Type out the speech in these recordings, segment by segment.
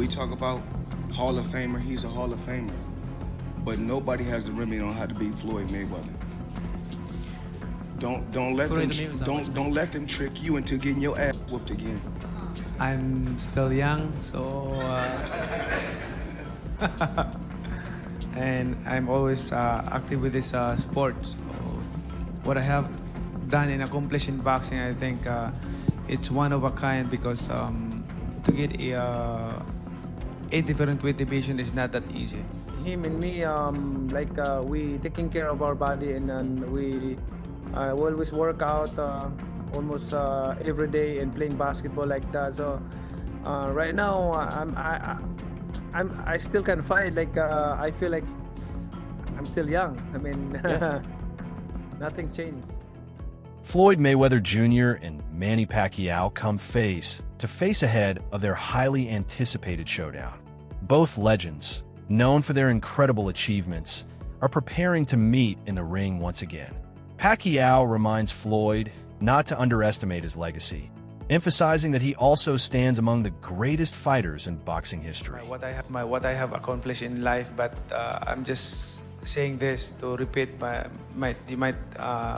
we talk about Hall of Famer, he's a Hall of Famer. But nobody has the remedy on how to beat Floyd Mayweather. Don't let them trick you into getting your ass whooped again. I'm still young, so and I'm always active with this sport. So what I have done and accomplished in boxing, I think it's one of a kind, because to get a different weight division is not that easy. Him and me, we taking care of our body, and we always work out almost every day and playing basketball like that. So right now, I still can fight. I feel like I'm still young. I mean, nothing changed. Floyd Mayweather Jr. and Manny Pacquiao come face to face ahead of their highly anticipated showdown. Both legends, known for their incredible achievements, are preparing to meet in the ring once again. Pacquiao reminds Floyd not to underestimate his legacy, emphasizing that he also stands among the greatest fighters in boxing history. What I have accomplished in life, but I'm just saying this to repeat. You might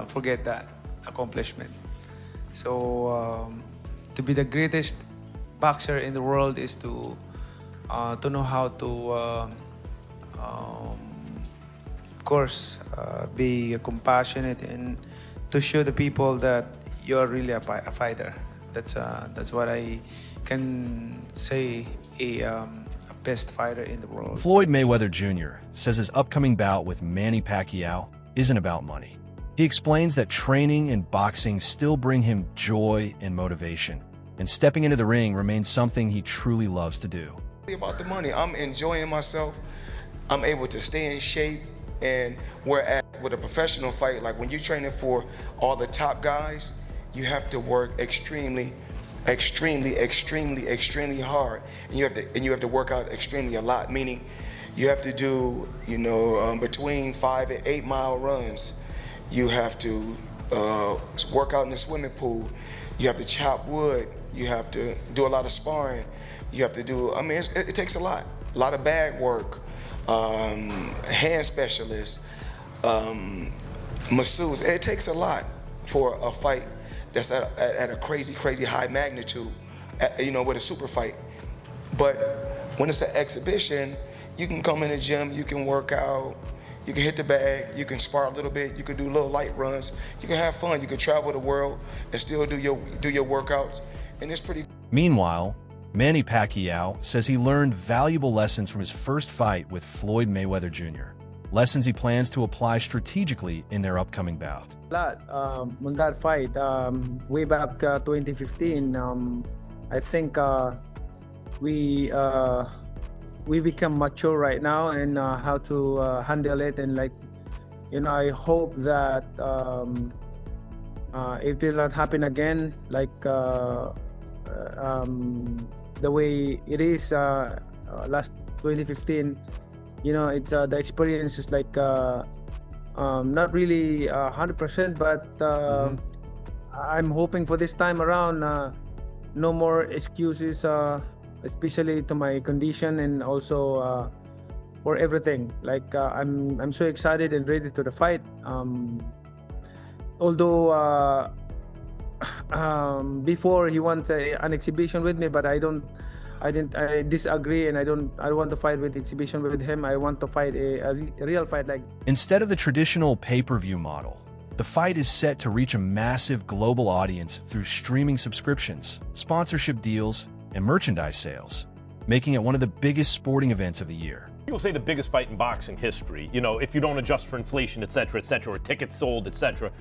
forget that accomplishment. So to be the greatest boxer in the world is to know how to, of course, be compassionate and to show the people that you're really a fighter. That's what I can say a best fighter in the world. Floyd Mayweather Jr. says his upcoming bout with Manny Pacquiao isn't about money. He explains that training and boxing still bring him joy and motivation, and stepping into the ring remains something he truly loves to do. About the money, I'm enjoying myself. I'm able to stay in shape, and whereas with a professional fight, like when you're training for all the top guys, you have to work extremely hard, and you have to work out extremely a lot. Meaning, you have to do between 5 and 8 mile runs. You have to work out in the swimming pool. You have to chop wood. You have to do a lot of sparring. You have to do. I mean, it takes a lot of bag work, hand specialists, masseuse. It takes a lot for a fight that's at a crazy high magnitude, with a super fight. But when it's an exhibition, you can come in the gym, you can work out, you can hit the bag, you can spar a little bit, you can do little light runs, you can have fun, you can travel the world and still do your workouts, and it's pretty. Meanwhile, Manny Pacquiao says he learned valuable lessons from his first fight with Floyd Mayweather Jr. Lessons he plans to apply strategically in their upcoming bout. On that fight, way back 2015, I think we become mature right now and how to handle it, and I hope that it will not happen again, the way it is last 2015. It's the experience is not really 100%, but I'm hoping for this time around no more excuses, especially to my condition and also for everything. I'm so excited and ready to the fight. Although before he wants an exhibition with me, but I disagree, and I don't want to fight with exhibition with him. I want to fight a real fight. Instead of the traditional pay-per-view model, the fight is set to reach a massive global audience through streaming subscriptions, sponsorship deals, and merchandise sales, making it one of the biggest sporting events of the year. People say the biggest fight in boxing history, if you don't adjust for inflation, et cetera, or tickets sold, et cetera.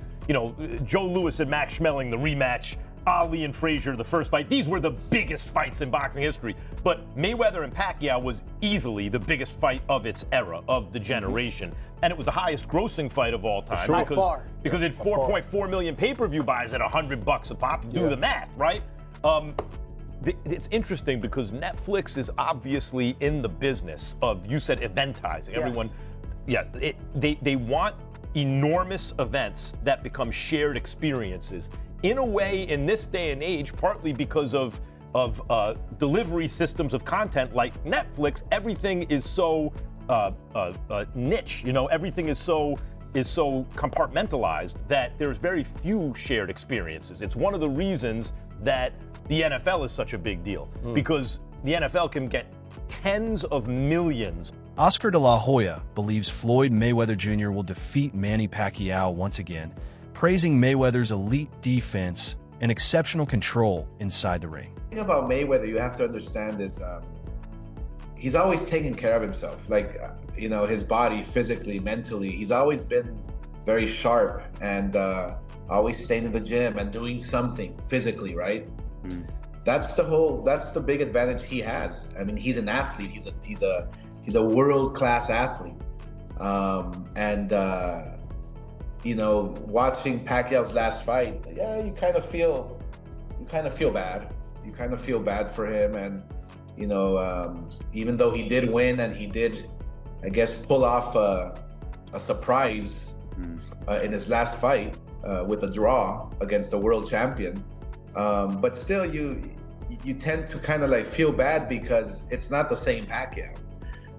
Joe Louis and Max Schmeling, the rematch, Ali and Frazier, the first fight. These were the biggest fights in boxing history. But Mayweather and Pacquiao was easily the biggest fight of its era, of the generation. And it was the highest grossing fight of all time. Sure. Because it had 4.4 million pay-per-view buys at $100 a pop. Do the math, right? It's interesting because Netflix is obviously in the business of, you said, eventizing. Yes. Everyone, they want enormous events that become shared experiences. In a way, in this day and age, partly because of delivery systems of content like Netflix, everything is so niche. Everything is so compartmentalized that there's very few shared experiences. It's one of the reasons that the NFL is such a big deal, because the NFL can get tens of millions. Oscar de la Hoya believes Floyd Mayweather Jr. will defeat Manny Pacquiao once again, praising Mayweather's elite defense and exceptional control inside the ring. The thing about Mayweather, you have to understand is he's always taken care of himself. Like, his body, physically, mentally, he's always been very sharp and always staying in the gym and doing something physically, right? That's the big advantage he has. I mean, he's an athlete. He's a world-class athlete. Watching Pacquiao's last fight, you kind of feel bad. You kind of feel bad for him, and even though he did win and he did, I guess, pull off a surprise in his last fight with a draw against the world champion, but still, you tend to kind of like feel bad because it's not the same Pacquiao.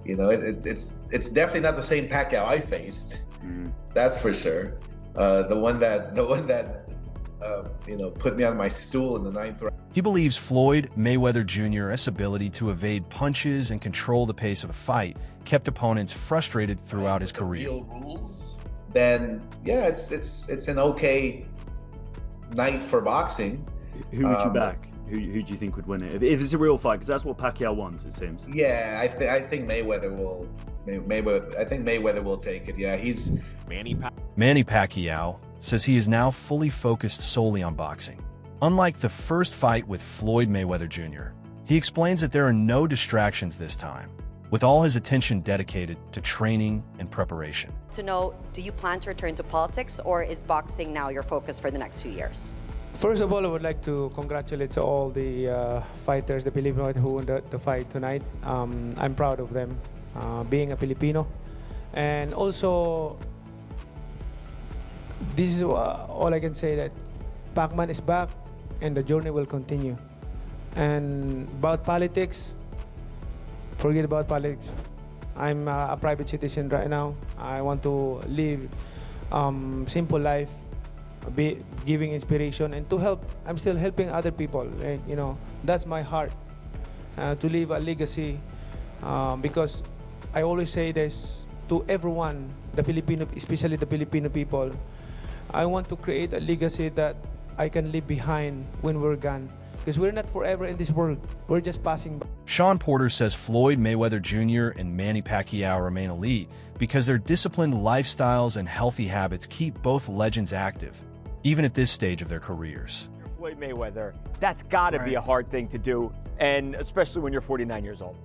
It's definitely not the same Pacquiao I faced. That's for sure. The one that put me on my stool in the 9th round. He believes Floyd Mayweather Jr.'s ability to evade punches and control the pace of a fight kept opponents frustrated throughout his career. Real rules, then it's an okay night for boxing. Who would you back? Who do you think would win it? If it's a real fight, because that's what Pacquiao wants, it seems. Yeah, I think Mayweather will. I think Mayweather will take it. Yeah, he's Manny Pacquiao says he is now fully focused solely on boxing. Unlike the first fight with Floyd Mayweather Jr., he explains that there are no distractions this time, with all his attention dedicated to training and preparation. To know, do you plan to return to politics, or is boxing now your focus for the next few years? First of all, I would like to congratulate all the fighters, the Filipinos who won the fight tonight. I'm proud of them, being a Filipino. And also, this is all I can say, that Pacman is back and the journey will continue. And about politics, forget about politics. I'm a private citizen right now. I want to live simple life, be giving inspiration and to help. I'm still helping other people. That's my heart, to leave a legacy, because I always say this to everyone, the Filipino, especially the Filipino people. I want to create a legacy that I can leave behind when we're gone, because we're not forever in this world. We're just passing by. Sean Porter says Floyd Mayweather Jr. and Manny Pacquiao remain elite because their disciplined lifestyles and healthy habits keep both legends active, even at this stage of their careers. Floyd Mayweather, that's got to be a hard thing to do, and especially when you're 49 years old.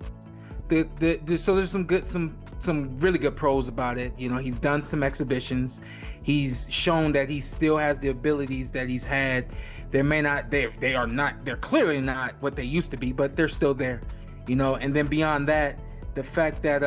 So there's some really good pros about it. He's done some exhibitions. He's shown that he still has the abilities that he's had. They're clearly not what they used to be, but they're still there. And then beyond that, the fact that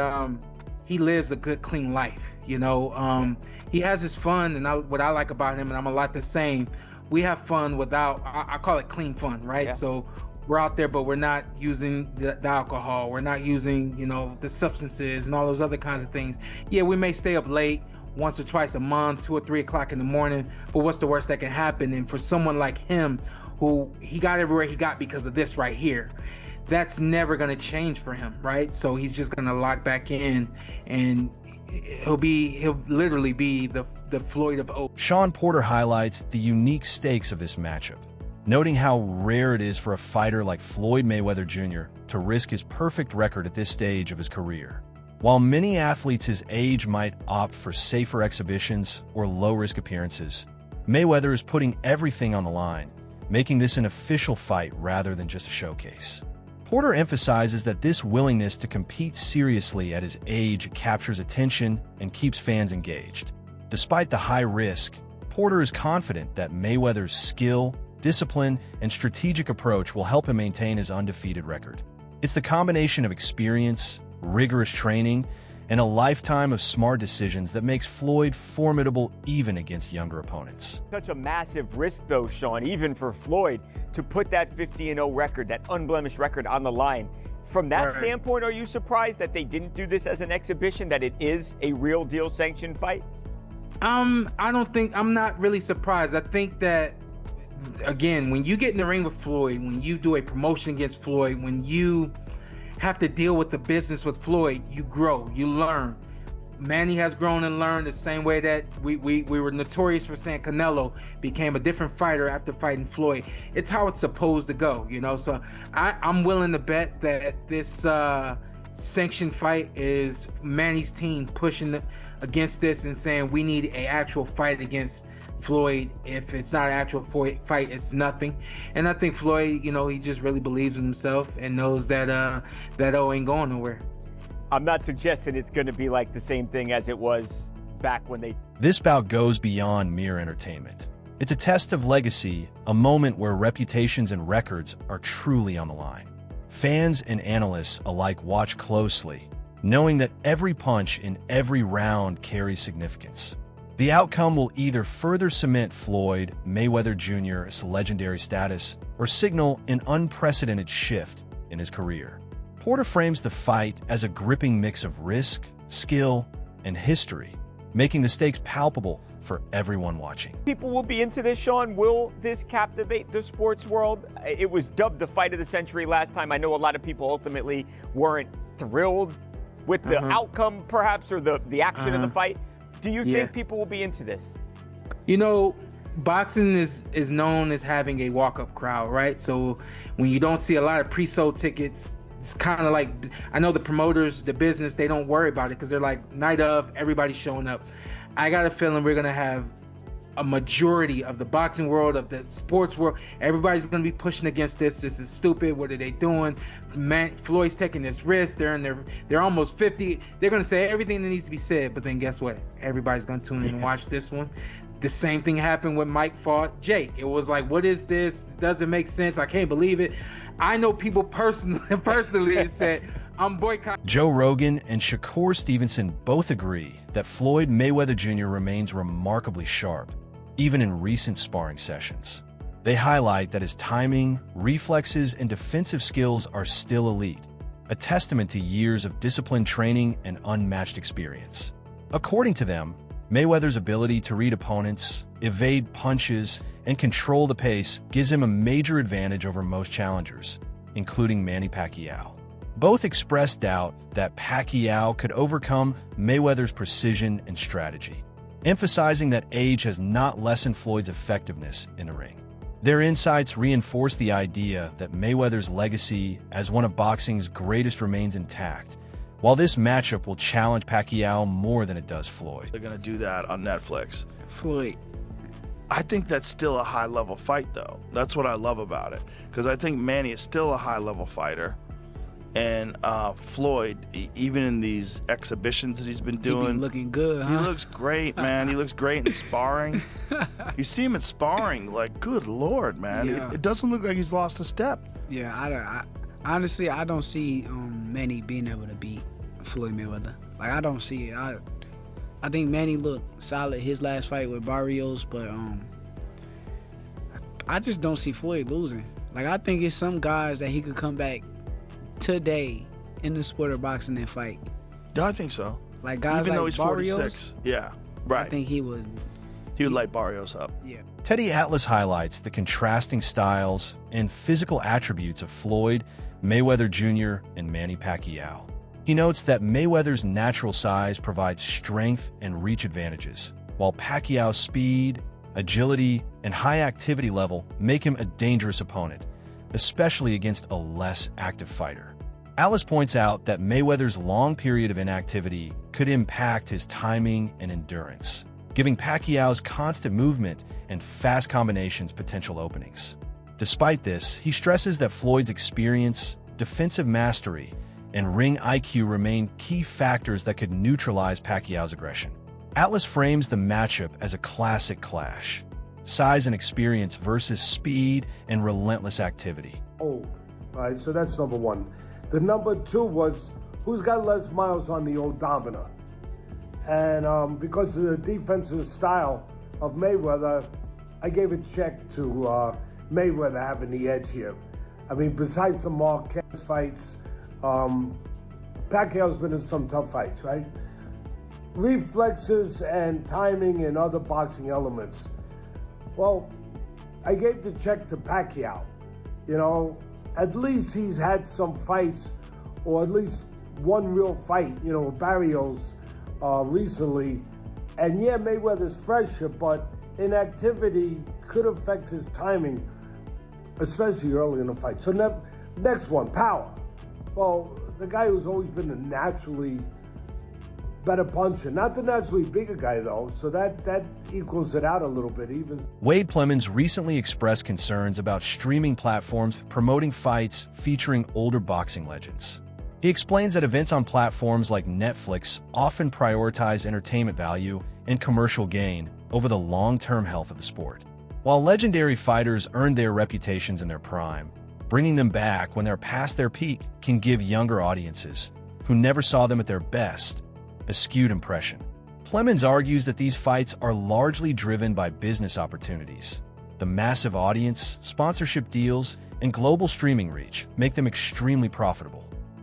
he lives a good, clean life. He has his fun, and what I like about him, and I'm a lot the same. We have fun without, I call it clean fun, right? Yeah. So we're out there, but we're not using the alcohol. We're not using, the substances and all those other kinds of things. Yeah, we may stay up late once or twice a month, 2 or 3 o'clock in the morning, but what's the worst that can happen? And for someone like him, who he got everywhere he got because of this right here, that's never going to change for him, right? So he's just going to lock back in, and he'll literally be the Floyd of old. Sean Porter highlights the unique stakes of this matchup, noting how rare it is for a fighter like Floyd Mayweather Jr. to risk his perfect record at this stage of his career. While many athletes his age might opt for safer exhibitions or low-risk appearances, Mayweather is putting everything on the line, making this an official fight rather than just a showcase. Porter emphasizes that this willingness to compete seriously at his age captures attention and keeps fans engaged. Despite the high risk, Porter is confident that Mayweather's skill, discipline, and strategic approach will help him maintain his undefeated record. It's the combination of experience, rigorous training, and a lifetime of smart decisions that makes Floyd formidable even against younger opponents. Such a massive risk, though, Sean, even for Floyd, to put that 50-0 record, that unblemished record, on the line. From that standpoint, are you surprised that they didn't do this as an exhibition, that it is a real deal sanctioned fight? I'm not really surprised. I think that, again, when you get in the ring with Floyd, when you do a promotion against Floyd, when you have to deal with the business with Floyd, you grow, you learn. Manny has grown and learned the same way that we were notorious for saying Canelo became a different fighter after fighting Floyd. It's how it's supposed to go, you know? So I'm willing to bet that this sanctioned fight is Manny's team pushing against this and saying we need an actual fight against Floyd. If it's not an actual fight, it's nothing. And I think Floyd, you know, he just really believes in himself and knows that that O ain't going nowhere. I'm not suggesting it's going to be like the same thing as it was back when they... This bout goes beyond mere entertainment. It's a test of legacy, a moment where reputations and records are truly on the line. Fans and analysts alike watch closely, knowing that every punch in every round carries significance. The outcome will either further cement Floyd Mayweather Jr.'s legendary status or signal an unprecedented shift in his career. Porter frames the fight as a gripping mix of risk, skill, and history, making the stakes palpable for everyone watching. People will be into this, Sean. Will this captivate the sports world? It was dubbed the fight of the century last time. I know a lot of people ultimately weren't thrilled with the outcome, perhaps, or the action of the fight. Do you think people will be into this? You know, boxing is known as having a walk-up crowd, right? So when you don't see a lot of pre-sold tickets, it's kind of like, I know the promoters, the business, they don't worry about it because they're like, night of, everybody's showing up. I got a feeling we're going to have a majority of the boxing world, of the sports world, everybody's going to be pushing against this. This is stupid. What are they doing? Floyd's taking this risk. They're almost 50. They're going to say everything that needs to be said, but then guess what? Everybody's going to tune in and watch this one. The same thing happened when Mike fought Jake. It was like, what is this? It doesn't make sense. I can't believe it. I know people personally said, I'm boycotting. Joe Rogan and Shakur Stevenson both agree that Floyd Mayweather Jr. remains remarkably sharp, even in recent sparring sessions. They highlight that his timing, reflexes, and defensive skills are still elite, a testament to years of disciplined training and unmatched experience. According to them, Mayweather's ability to read opponents, evade punches, and control the pace gives him a major advantage over most challengers, including Manny Pacquiao. Both expressed doubt that Pacquiao could overcome Mayweather's precision and strategy, emphasizing that age has not lessened Floyd's effectiveness in the ring. Their insights reinforce the idea that Mayweather's legacy as one of boxing's greatest remains intact, while this matchup will challenge Pacquiao more than it does Floyd. They're going to do that on Netflix. Floyd. I think that's still a high-level fight, though. That's what I love about it, because I think Manny is still a high-level fighter. And Floyd, even in these exhibitions that he's been doing, He be looking good, huh? He looks great, man. He looks great in sparring. You see him in sparring, like, good Lord, man. Yeah. It doesn't look like he's lost a step. Yeah, I honestly, I don't see Manny being able to beat Floyd Mayweather. Like, I don't see it. I think Manny looked solid his last fight with Barrios, but I just don't see Floyd losing. Like, I think it's some guys that he could come back today in the sport of boxing and fight. Yeah, I think so. Like guys even like though he's Barrios, 46. Yeah, right. I think he would light Barrios up. Yeah. Teddy Atlas highlights the contrasting styles and physical attributes of Floyd Mayweather Jr. and Manny Pacquiao. He notes that Mayweather's natural size provides strength and reach advantages, while Pacquiao's speed, agility, and high activity level make him a dangerous opponent, especially against a less active fighter. Atlas points out that Mayweather's long period of inactivity could impact his timing and endurance, giving Pacquiao's constant movement and fast combinations potential openings. Despite this, he stresses that Floyd's experience, defensive mastery, and ring IQ remain key factors that could neutralize Pacquiao's aggression. Atlas frames the matchup as a classic clash: size and experience versus speed and relentless activity. Right? So that's number one. The number two was who's got less miles on the odometer. And because of the defensive style of Mayweather, I gave a check to Mayweather having the edge here. I mean, besides the Marquez fights, Pacquiao's been in some tough fights, right? Reflexes and timing and other boxing elements. Well, I gave the check to Pacquiao. You know, at least he's had some fights, or at least one real fight, you know, with Barrios recently. And yeah, Mayweather's fresher, but inactivity could affect his timing, especially early in the fight. So next one, power. Well, the guy who's always been a naturally better puncher, not the naturally bigger guy though, so that equals it out a little bit even. Wade Plemons recently expressed concerns about streaming platforms promoting fights featuring older boxing legends. He explains that events on platforms like Netflix often prioritize entertainment value and commercial gain over the long-term health of the sport. While legendary fighters earned their reputations in their prime, bringing them back when they're past their peak can give younger audiences, who never saw them at their best, a skewed impression. Plemons argues that these fights are largely driven by business opportunities. The massive audience, sponsorship deals, and global streaming reach make them extremely profitable.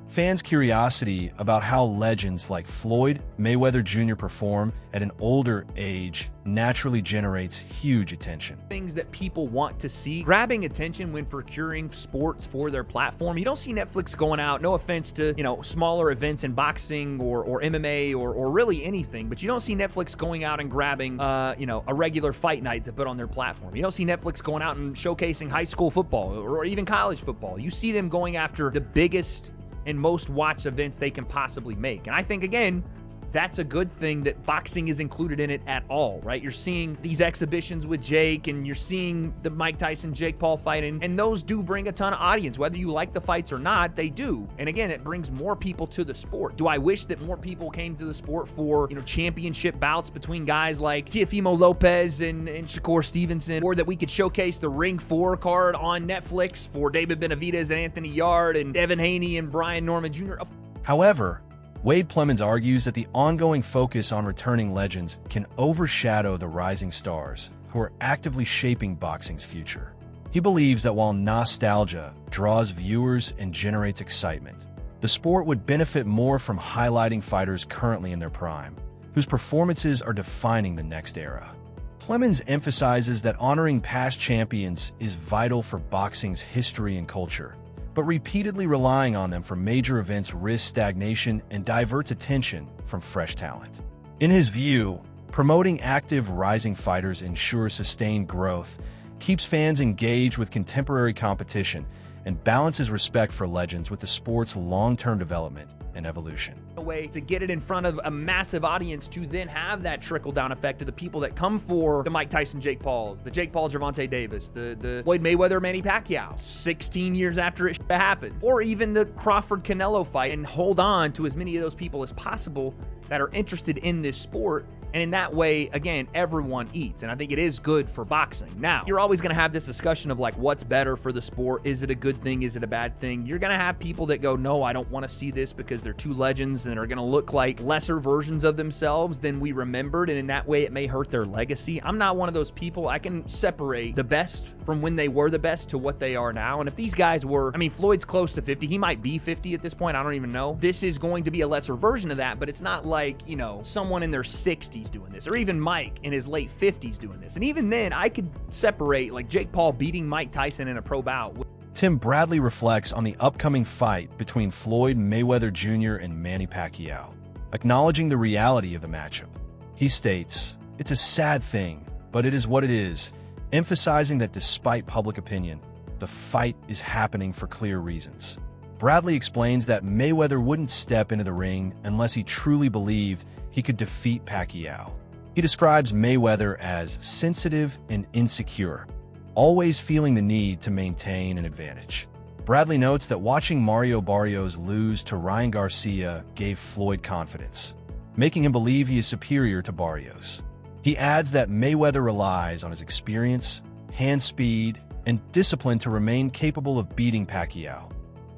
Fans' curiosity about how legends like Floyd Mayweather Jr. perform at an older age naturally generates huge attention. Things that people want to see, grabbing attention when procuring sports for their platform. You don't see Netflix going out, no offense to, smaller events in boxing or MMA or really anything, but you don't see Netflix going out and grabbing, a regular fight night to put on their platform. You don't see Netflix going out and showcasing high school football or even college football. You see them going after the biggest and most watched events they can possibly make. And I think, again, that's a good thing that boxing is included in it at all, right? You're seeing these exhibitions with Jake, and you're seeing the Mike Tyson-Jake Paul fight, and those do bring a ton of audience. Whether you like the fights or not, they do. And again, it brings more people to the sport. Do I wish that more people came to the sport for, championship bouts between guys like Teofimo Lopez and Shakur Stevenson, or that we could showcase the Ring 4 card on Netflix for David Benavidez and Anthony Yard and Devin Haney and Brian Norman Jr.? However, Wade Plemons argues that the ongoing focus on returning legends can overshadow the rising stars who are actively shaping boxing's future. He believes that while nostalgia draws viewers and generates excitement, the sport would benefit more from highlighting fighters currently in their prime, whose performances are defining the next era. Plemons emphasizes that honoring past champions is vital for boxing's history and culture, but repeatedly relying on them for major events risks stagnation and diverts attention from fresh talent. In his view, promoting active rising fighters ensures sustained growth, keeps fans engaged with contemporary competition, and balances respect for legends with the sport's long-term development and evolution. A way to get it in front of a massive audience to then have that trickle-down effect to the people that come for the Mike Tyson-Jake Paul, the Jake Paul Gervonta Davis, the Floyd Mayweather Manny Pacquiao 16 years after it happened, or even the Crawford Canelo fight, and hold on to as many of those people as possible that are interested in this sport. And in that way, again, everyone eats. And I think it is good for boxing. Now, you're always going to have this discussion of like, what's better for the sport? Is it a good thing? Is it a bad thing? You're going to have people that go, no, I don't want to see this because they're two legends and are going to look like lesser versions of themselves than we remembered. And in that way, it may hurt their legacy. I'm not one of those people. I can separate the best from when they were the best to what they are now. And if these guys were, Floyd's close to 50. He might be 50 at this point. I don't even know. This is going to be a lesser version of that, but it's not like, someone in their 60s doing this, or even Mike in his late 50s doing this. And even then, I could separate like Jake Paul beating Mike Tyson in a pro bout. Tim Bradley reflects on the upcoming fight between Floyd Mayweather Jr. and Manny Pacquiao, acknowledging the reality of the matchup. He states, "It's a sad thing, but it is what it is," emphasizing that despite public opinion, the fight is happening for clear reasons. Bradley explains that Mayweather wouldn't step into the ring unless he truly believed he could defeat Pacquiao. He describes Mayweather as sensitive and insecure, always feeling the need to maintain an advantage. Bradley notes that watching Mario Barrios lose to Ryan Garcia gave Floyd confidence, making him believe he is superior to Barrios. He adds that Mayweather relies on his experience, hand speed, and discipline to remain capable of beating Pacquiao,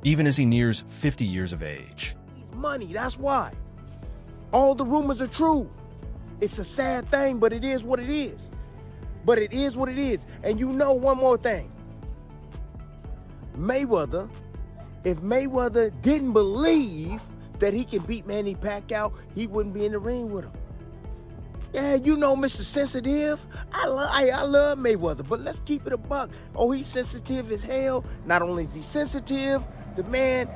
even as he nears 50 years of age. money. That's why. All the rumors are true. It's a sad thing, but it is what it is. But it is what it is. And you know one more thing. Mayweather, if Mayweather didn't believe that he can beat Manny Pacquiao, he wouldn't be in the ring with him. Yeah, you know Mr. Sensitive. I love Mayweather, but let's keep it a buck. Oh, he's sensitive as hell. Not only is he sensitive, the man,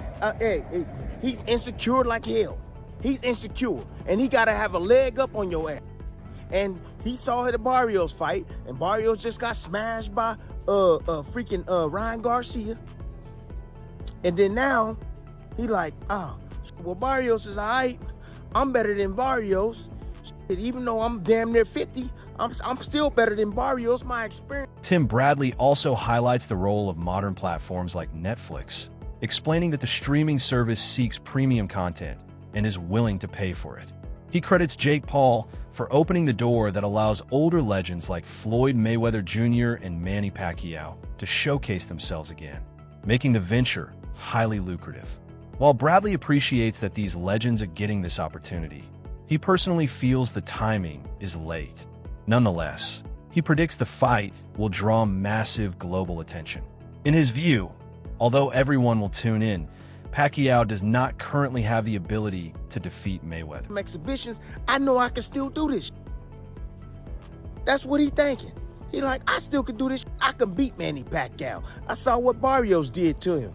he's insecure like hell. He's insecure, and he gotta have a leg up on your ass. And he saw the Barrios fight, and Barrios just got smashed by freaking Ryan Garcia. And then now, he like, oh, well, Barrios is all right. I'm better than Barrios. Even though I'm damn near 50, I'm still better than Barrios, my experience. Tim Bradley also highlights the role of modern platforms like Netflix, explaining that the streaming service seeks premium content and is willing to pay for it. He credits Jake Paul for opening the door that allows older legends like Floyd Mayweather Jr. and Manny Pacquiao to showcase themselves again, making the venture highly lucrative. While Bradley appreciates that these legends are getting this opportunity, he personally feels the timing is late. Nonetheless, he predicts the fight will draw massive global attention. In his view, although everyone will tune in, Pacquiao does not currently have the ability to defeat Mayweather. Exhibitions, I know I can still do this. That's what he thinking. He like, I still can do this. I can beat Manny Pacquiao. I saw what Barrios did to him.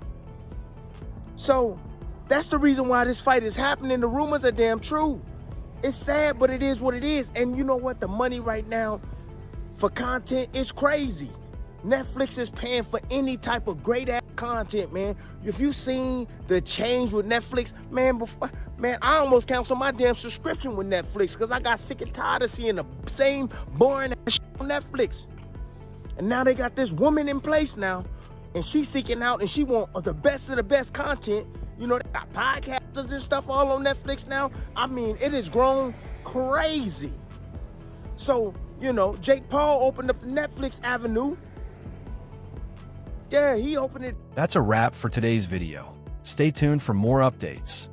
So that's the reason why this fight is happening. The rumors are damn true. It's sad, but it is what it is. And you know what? The money right now for content is crazy. Netflix is paying for any type of great ass content, man. If you seen the change with Netflix, man, I almost canceled my damn subscription with Netflix because I got sick and tired of seeing the same boring ass shit on Netflix. And now they got this woman in place now, and she's seeking out and she want the best of the best content. You know, they got podcasters and stuff all on Netflix now. I mean, it has grown crazy. So, you know, Jake Paul opened up the Netflix avenue. Yeah, he opened it. That's a wrap for today's video. Stay tuned for more updates.